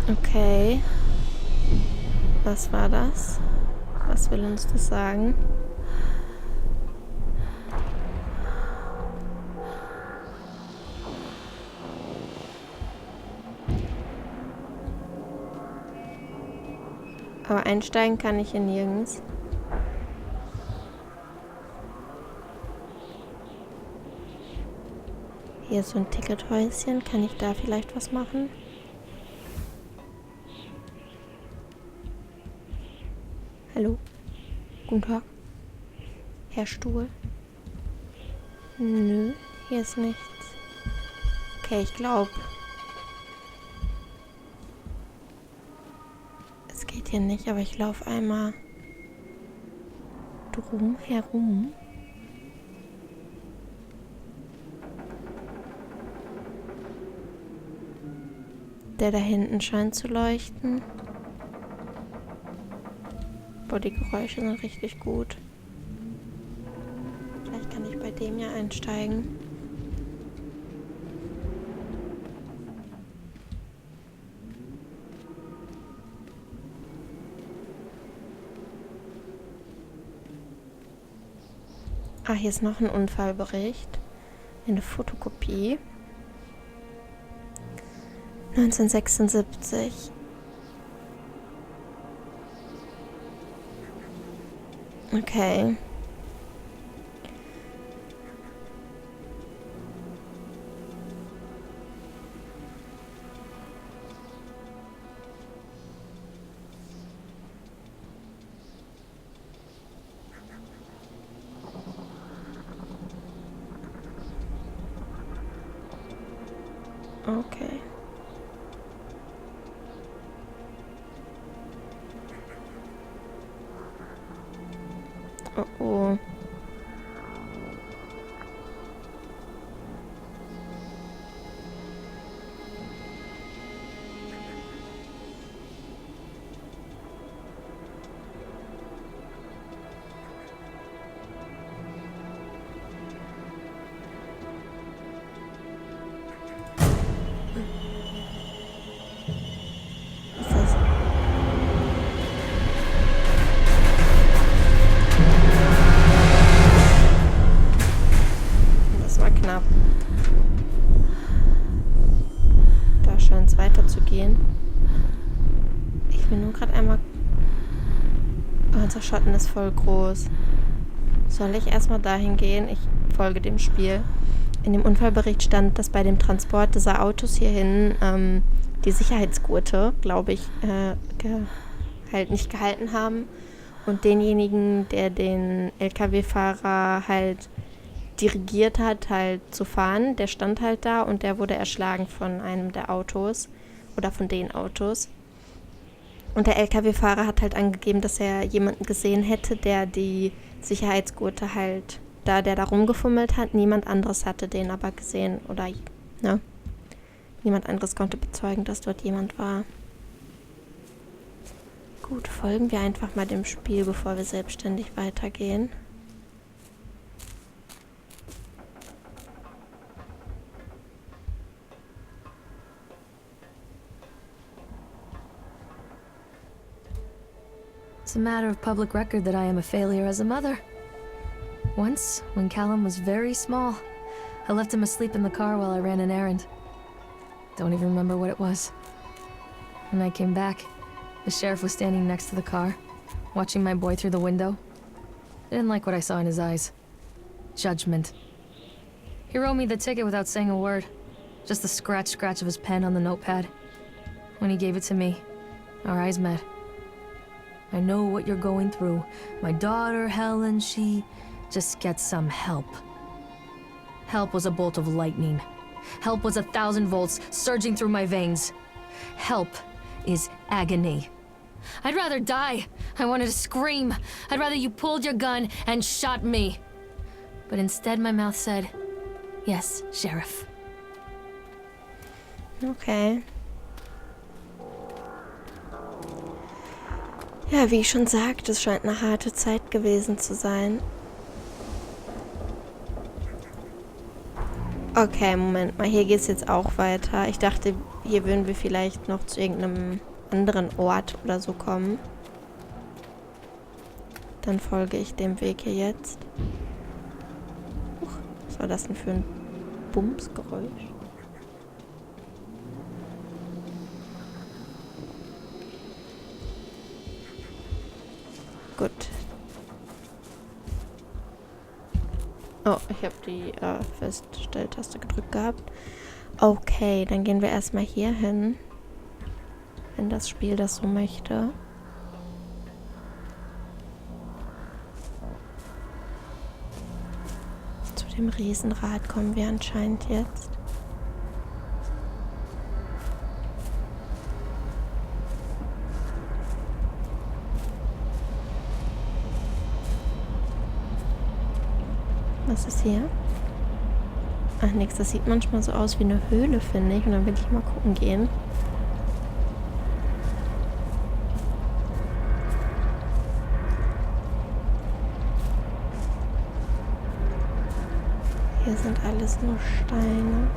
Okay. Was war das? Was will uns das sagen? Aber einsteigen kann ich hier nirgends. Hier ist so ein Tickethäuschen. Kann ich da vielleicht was machen? Hallo? Guten Tag. Herr Stuhl? Nö, hier ist nichts. Okay, ich glaube. Es geht hier nicht, aber ich laufe einmal drum herum. Der da hinten scheint zu leuchten. Boah, die Geräusche sind richtig gut. Vielleicht kann ich bei dem ja einsteigen. Ah, hier ist noch ein Unfallbericht. Eine Fotokopie. 1976. Okay. Okay. Oh oh. Was ist das? Das war knapp. Da scheint es weiterzugehen. Ich will nur gerade einmal... Oh, unser Schatten ist voll groß. Soll ich erstmal dahin gehen? Ich folge dem Spiel. In dem Unfallbericht stand, dass bei dem Transport dieser Autos hierhin die Sicherheitsgurte, glaube ich, halt nicht gehalten haben. Und denjenigen, der den LKW-Fahrer halt dirigiert hat, halt zu fahren, der stand halt da und der wurde erschlagen von einem der Autos oder von den Autos. Und der LKW-Fahrer hat halt angegeben, dass er jemanden gesehen hätte, der die Sicherheitsgurte halt, der da rumgefummelt hat. Niemand anderes hatte den aber gesehen oder, ne? Niemand anderes konnte bezeugen, dass dort jemand war. Gut, folgen wir einfach mal dem Spiel, bevor wir selbstständig weitergehen. It's a matter of public record that I am a failure as a mother. Once, when Callum was very small, I left him asleep in the car while I ran an errand. Don't even remember what it was. When I came back, the sheriff was standing next to the car, watching my boy through the window. I didn't like what I saw in his eyes. Judgment. He wrote me the ticket without saying a word. Just the scratch of his pen on the notepad. When he gave it to me, our eyes met. I know what you're going through. My daughter, Helen, she just gets some help. Help was a bolt of lightning. Help was 1,000 volts surging through my veins. Help is agony. I'd rather die. I wanted to scream. I'd rather you pulled your gun and shot me. But instead my mouth said, yes, Sheriff. Okay. Ja, wie ich schon sagte, es scheint eine harte Zeit gewesen zu sein. Okay, Moment mal, hier geht es jetzt auch weiter. Ich dachte, hier würden wir vielleicht noch zu irgendeinem anderen Ort oder so kommen. Dann folge ich dem Weg hier jetzt. Huch, was war das denn für ein Bumsgeräusch? Gut. Oh, ich habe die Feststelltaste gedrückt gehabt. Okay, dann gehen wir erstmal hier hin. Wenn das Spiel das so möchte. Zu dem Riesenrad kommen wir anscheinend jetzt. Was ist hier? Ach nix, das sieht manchmal so aus wie eine Höhle, finde ich. Und dann will ich mal gucken gehen. Hier sind alles nur Steine.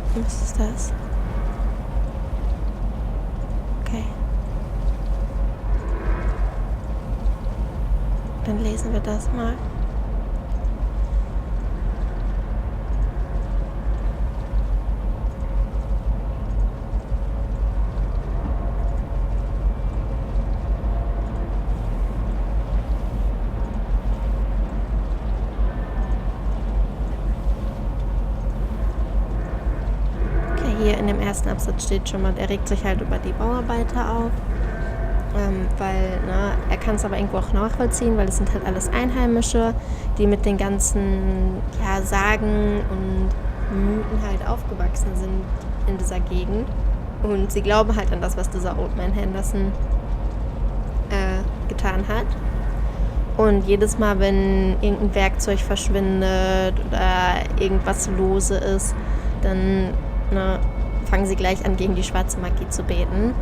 Okay. Was ist das? Okay. Dann lesen wir das mal. Hier in dem ersten Absatz steht schon mal, er regt sich halt über die Bauarbeiter auf, weil, er kann es aber irgendwo auch nachvollziehen, weil es sind halt alles Einheimische, die mit den ganzen, Sagen und Mythen halt aufgewachsen sind in dieser Gegend. Und sie glauben halt an das, was dieser Old Man Henderson getan hat. Und jedes Mal, wenn irgendein Werkzeug verschwindet oder irgendwas lose ist, dann fangen sie gleich an, gegen die schwarze Magie zu beten.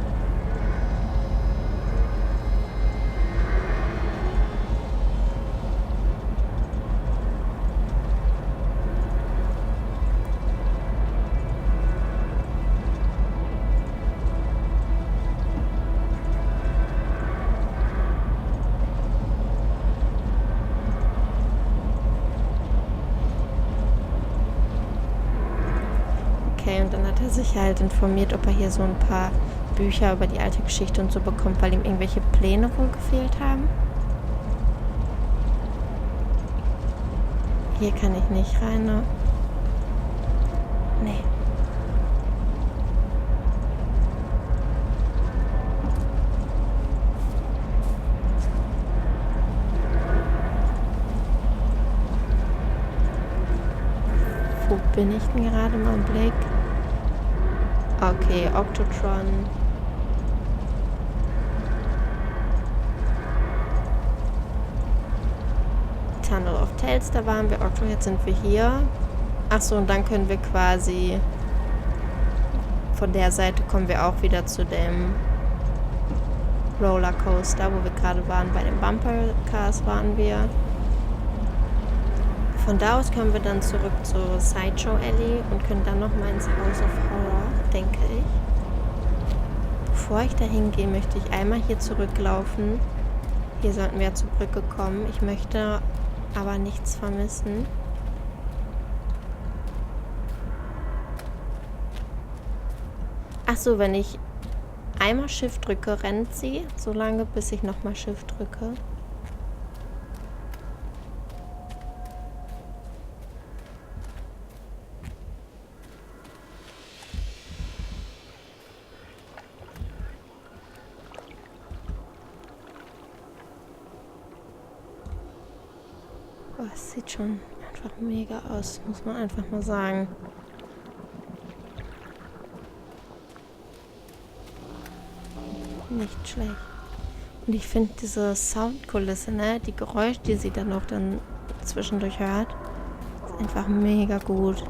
Und dann hat er sich halt informiert, ob er hier so ein paar Bücher über die alte Geschichte und so bekommt, weil ihm irgendwelche Pläne wohl gefehlt haben. Hier kann ich nicht rein, ne? Nee. Wo bin ich denn gerade mal im Blick? Okay, Octotron. Tunnel of Tales, da waren wir. Octo, jetzt sind wir hier. Achso, und dann können wir quasi von der Seite kommen wir auch wieder zu dem Rollercoaster, wo wir gerade waren. Bei den Bumper Cars waren wir. Von da aus können wir dann zurück zur Sideshow Alley und können dann nochmal ins House of Horror, denke ich. Bevor ich da hingehe, möchte ich einmal hier zurücklaufen. Hier sollten wir zur Brücke kommen. Ich möchte aber nichts vermissen. Achso, wenn ich einmal Shift drücke, rennt sie, so lange bis ich nochmal Shift drücke. Oh, es sieht schon einfach mega aus, muss man einfach mal sagen. Nicht schlecht. Und ich finde diese Soundkulisse, die Geräusche, die sie dann auch dann zwischendurch hört, Ist einfach mega gut.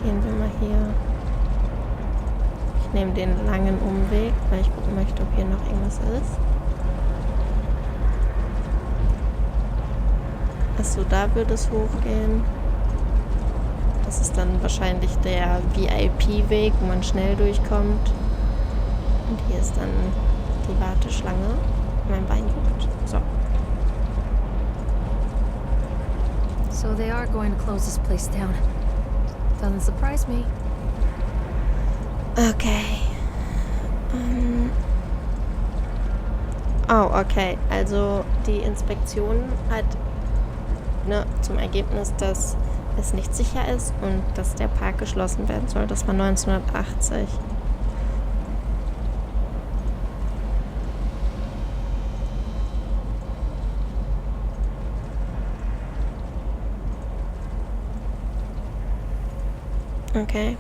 Gehen wir mal hier. Ich nehme den langen Umweg, weil ich gucken möchte, ob hier noch irgendwas ist. Achso, da würde es hochgehen. Das ist dann wahrscheinlich der VIP-Weg, wo man schnell durchkommt. Und hier ist dann die Warteschlange. Mein Bein juckt. So. So they are going to close this place down. Doesn't surprise me. Okay. Oh, okay. Also die Inspektion hat zum Ergebnis, dass es nicht sicher ist und dass der Park geschlossen werden soll. Das war 1980. Okay.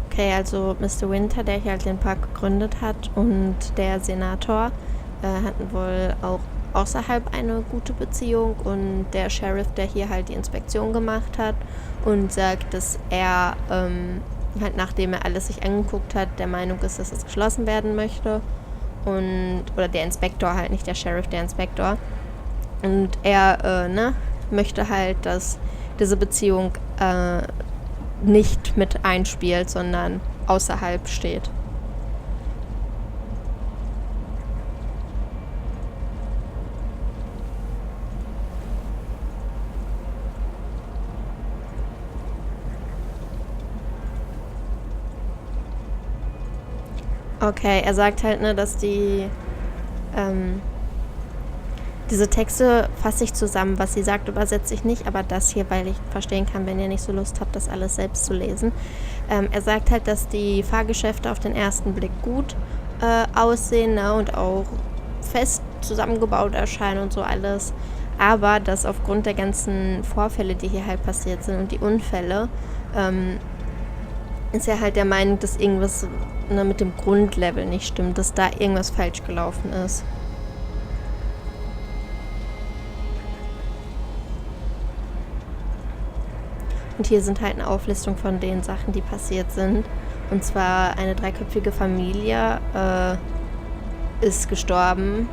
Okay, also Mr. Winter, der hier halt den Park gegründet hat, und der Senator hatten wohl auch außerhalb eine gute Beziehung, und der Sheriff, der hier halt die Inspektion gemacht hat und sagt, dass er halt nachdem er alles sich angeguckt hat, der Meinung ist, dass es geschlossen werden möchte, oder der Inspektor halt, nicht der Sheriff, der Inspektor, und er möchte halt, dass diese Beziehung nicht mit einspielt, sondern außerhalb steht. Okay, er sagt halt, dass diese Texte fasse ich zusammen. Was sie sagt, übersetze ich nicht, aber das hier, weil ich verstehen kann, wenn ihr nicht so Lust habt, das alles selbst zu lesen. Er sagt halt, dass die Fahrgeschäfte auf den ersten Blick gut aussehen, und auch fest zusammengebaut erscheinen und so alles. Aber dass aufgrund der ganzen Vorfälle, die hier halt passiert sind und die Unfälle, ist er halt der Meinung, dass irgendwas mit dem Grundlevel nicht stimmt, dass da irgendwas falsch gelaufen ist. Und hier sind halt eine Auflistung von den Sachen, die passiert sind. Und zwar eine 3-köpfige Familie ist gestorben,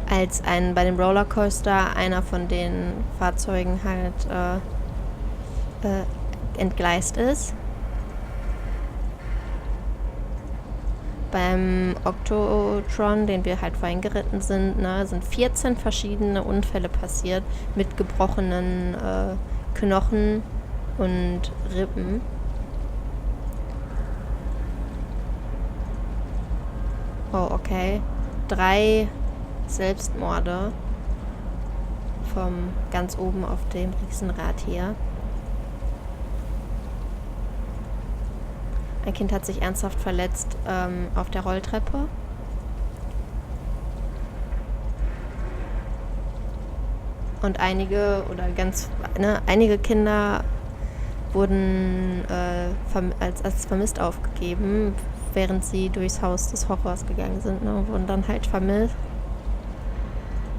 als bei dem Rollercoaster einer von den Fahrzeugen halt entgleist ist. Beim Octotron, den wir halt vorhin geritten sind, sind 14 verschiedene Unfälle passiert mit gebrochenen Knochen und Rippen. Oh, okay. 3 Selbstmorde vom ganz oben auf dem Riesenrad hier. Ein Kind hat sich ernsthaft verletzt auf der Rolltreppe. Und einige Kinder wurden als vermisst aufgegeben, während sie durchs Haus des Horrors gegangen sind, wurden dann halt vermisst.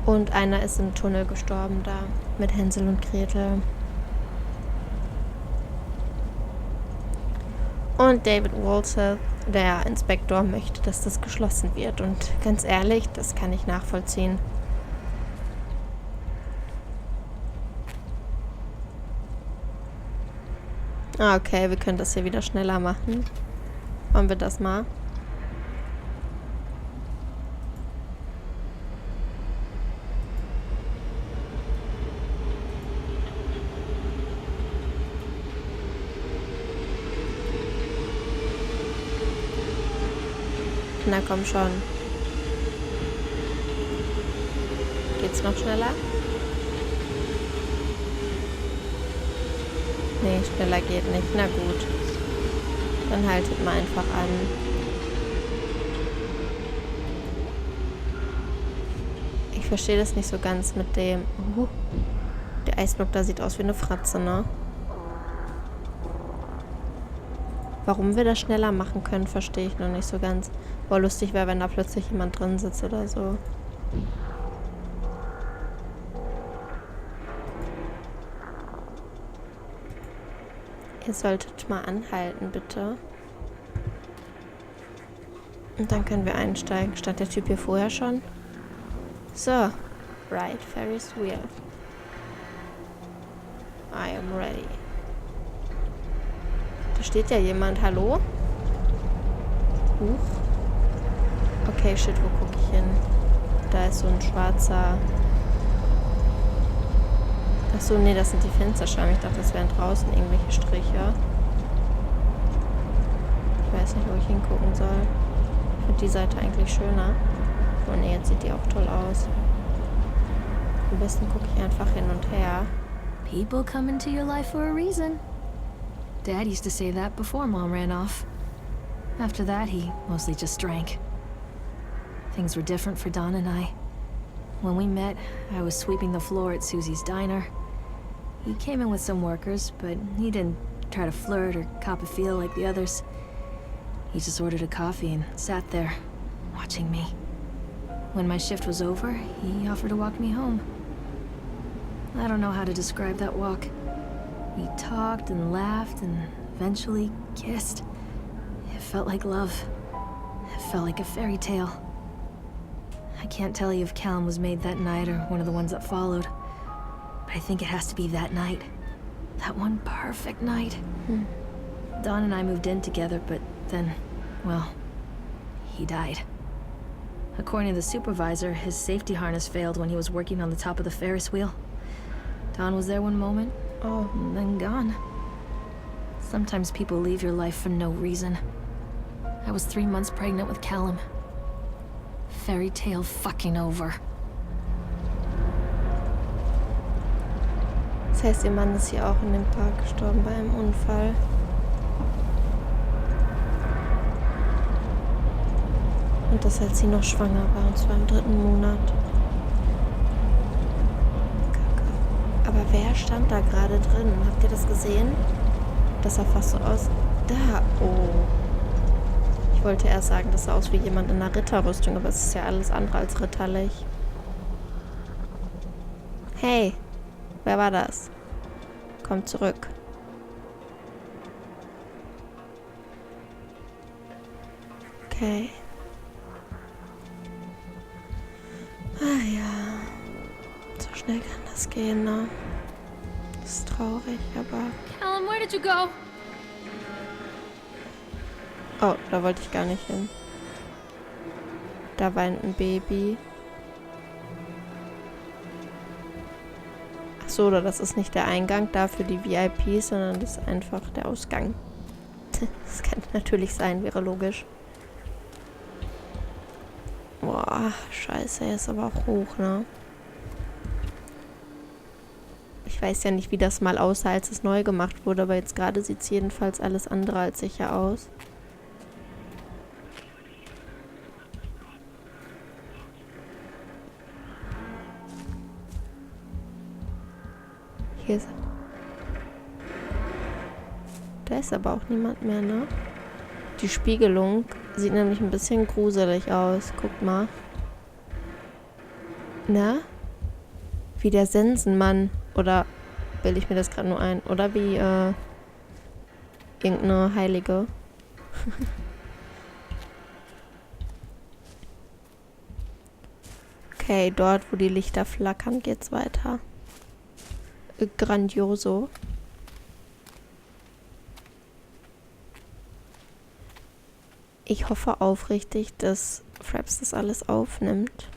Und einer ist im Tunnel gestorben da mit Hänsel und Gretel. Und David Walter, der Inspektor, möchte, dass das geschlossen wird. Und ganz ehrlich, das kann ich nachvollziehen. Okay, wir können das hier wieder schneller machen. Machen wir das mal. Na komm schon. Geht's noch schneller? Nee, schneller geht nicht. Na gut. Dann haltet mal einfach an. Ich verstehe das nicht so ganz mit dem... Der Eisblock da sieht aus wie eine Fratze, ne? Warum wir das schneller machen können, verstehe ich noch nicht so ganz. Boah, lustig wäre, wenn da plötzlich jemand drin sitzt oder so. Ihr solltet mal anhalten, bitte. Und dann können wir einsteigen. Stand der Typ hier vorher schon? So. Right, Ferris wheel. I am ready. Da steht ja jemand. Hallo? Huch. Okay, shit, wo gucke ich hin? Da ist so ein schwarzer... Achso, nee, das sind die Fensterscheiben. Ich dachte, das wären draußen irgendwelche Striche. Ich weiß nicht, wo ich hingucken soll. Ich finde die Seite eigentlich schöner. Oh nee, jetzt sieht die auch toll aus. Am besten gucke ich einfach hin und her. People come into your life for a reason. Dad used to say that before Mom ran off. After that, he mostly just drank. Things were different for Don and I. When we met, I was sweeping the floor at Susie's diner. He came in with some workers, but he didn't try to flirt or cop a feel like the others. He just ordered a coffee and sat there, watching me. When my shift was over, he offered to walk me home. I don't know how to describe that walk. We talked and laughed and eventually kissed. It felt like love. It felt like a fairy tale. I can't tell you if Callum was made that night or one of the ones that followed. But I think it has to be that night. That one perfect night. Dawn and I moved in together, but then, well, he died. According to the supervisor, his safety harness failed when he was working on the top of the Ferris wheel. Dawn was there one moment, and then gone. Sometimes people leave your life for no reason. I was 3 months pregnant with Callum. Fairy tale fucking over. Das heißt, ihr Mann ist hier auch in dem Park gestorben bei einem Unfall. Und das, als sie noch schwanger war, und zwar im 3. Monat. Kacke. Aber wer stand da gerade drin? Habt ihr das gesehen? Das sah fast so aus. Da, oh. Ich wollte erst sagen, das sah aus wie jemand in einer Ritterrüstung, aber es ist ja alles andere als ritterlich. Hey, wer war das? Kommt zurück. Okay. Ah ja. So schnell kann das gehen, ne? Das ist traurig, aber... Callum, where did you go? Oh, da wollte ich gar nicht hin. Da weint ein Baby. Ach so, oder das ist nicht der Eingang da für die VIPs, sondern das ist einfach der Ausgang. Das kann natürlich sein, wäre logisch. Boah, scheiße, er ist aber auch hoch, ne? Ich weiß ja nicht, wie das mal aussah, als es neu gemacht wurde, aber jetzt gerade sieht es jedenfalls alles andere als sicher aus. Hier ist... Da ist aber auch niemand mehr, ne? Die Spiegelung sieht nämlich ein bisschen gruselig aus. Guckt mal. Na? Wie der Sensenmann. Oder bilde ich mir das gerade nur ein? Oder wie irgendeine Heilige. Okay, dort, wo die Lichter flackern, geht's weiter. Grandioso. Ich hoffe aufrichtig, dass Fraps das alles aufnimmt.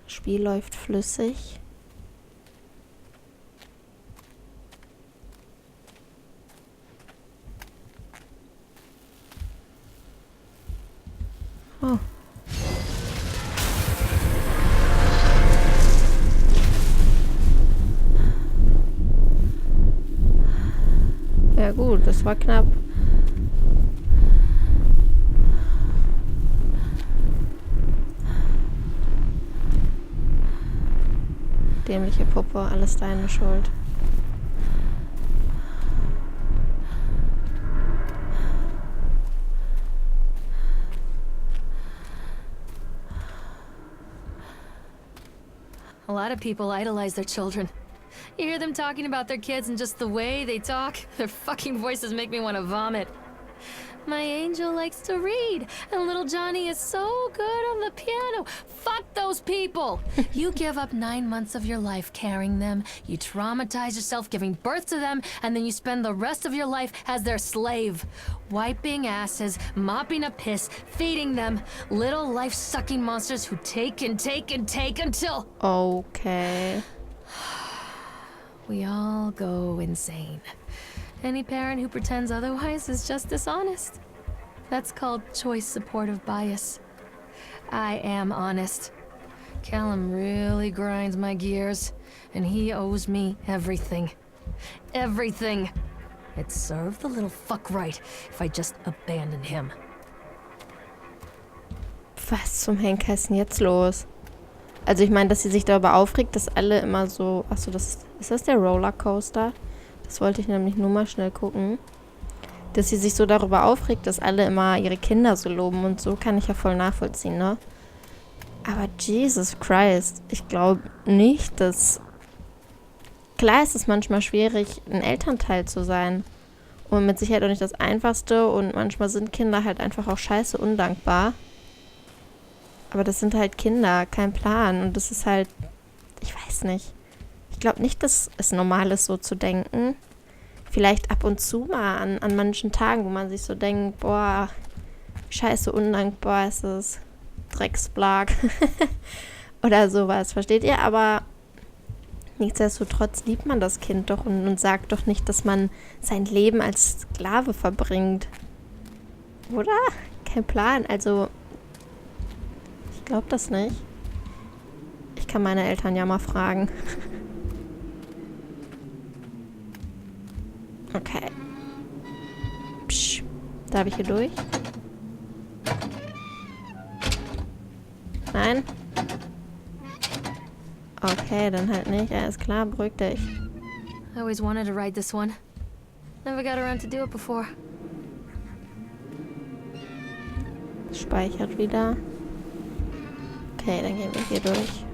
Das Spiel läuft flüssig. Oh. gut, das war knapp. Dämliche Puppe, alles deine Schuld. A lot of people idolize their children. You hear them talking about their kids and just the way they talk, their fucking voices make me want to vomit. My angel likes to read, and little Johnny is so good on the piano. Fuck those people! You give up 9 months of your life carrying them, you traumatize yourself giving birth to them, and then you spend the rest of your life as their slave. Wiping asses, mopping up piss, feeding them. Little life-sucking monsters who take and take and take until... Okay. We all go insane. Any parent who pretends otherwise is just dishonest. That's called choice supportive bias. I am honest. Callum really grinds my gears, and he owes me everything. Everything. It'd serve the little fuck right if I just abandoned him. Was zum Henker ist denn jetzt los? Also ich meine, dass sie sich darüber aufregt, dass alle immer so... Achso, ist das der Rollercoaster? Das wollte ich nämlich nur mal schnell gucken. Dass sie sich so darüber aufregt, dass alle immer ihre Kinder so loben und so, kann ich ja voll nachvollziehen, ne? Aber Jesus Christ, ich glaube nicht, dass... Klar ist es manchmal schwierig, ein Elternteil zu sein. Und mit Sicherheit auch nicht das Einfachste. Und manchmal sind Kinder halt einfach auch scheiße undankbar. Aber das sind halt Kinder, kein Plan. Und das ist halt... Ich weiß nicht. Ich glaube nicht, dass es normal ist, so zu denken. Vielleicht ab und zu mal an manchen Tagen, wo man sich so denkt, boah, scheiße undankbar ist es. Drecksblag. Oder sowas, versteht ihr? Aber nichtsdestotrotz liebt man das Kind doch und sagt doch nicht, dass man sein Leben als Sklave verbringt. Oder? Kein Plan. Also, ich glaube das nicht. Ich kann meine Eltern ja mal fragen. Okay. Psch. Darf ich hier durch? Nein? Okay, dann halt nicht. Alles klar, beruhig dich. I always wanted to ride this one. Never got around to do it before. Speichert wieder. Okay, dann gehen wir hier durch.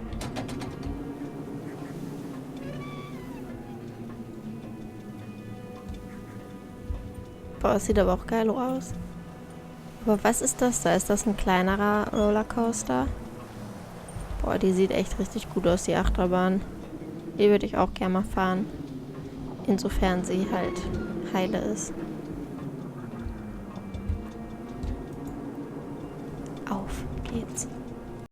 Boah, es sieht aber auch geil aus. Aber was ist das da? Ist das ein kleinerer Rollercoaster? Boah, die sieht echt richtig gut aus, die Achterbahn. Die würde ich auch gerne mal fahren. Insofern sie halt heile ist. Auf geht's.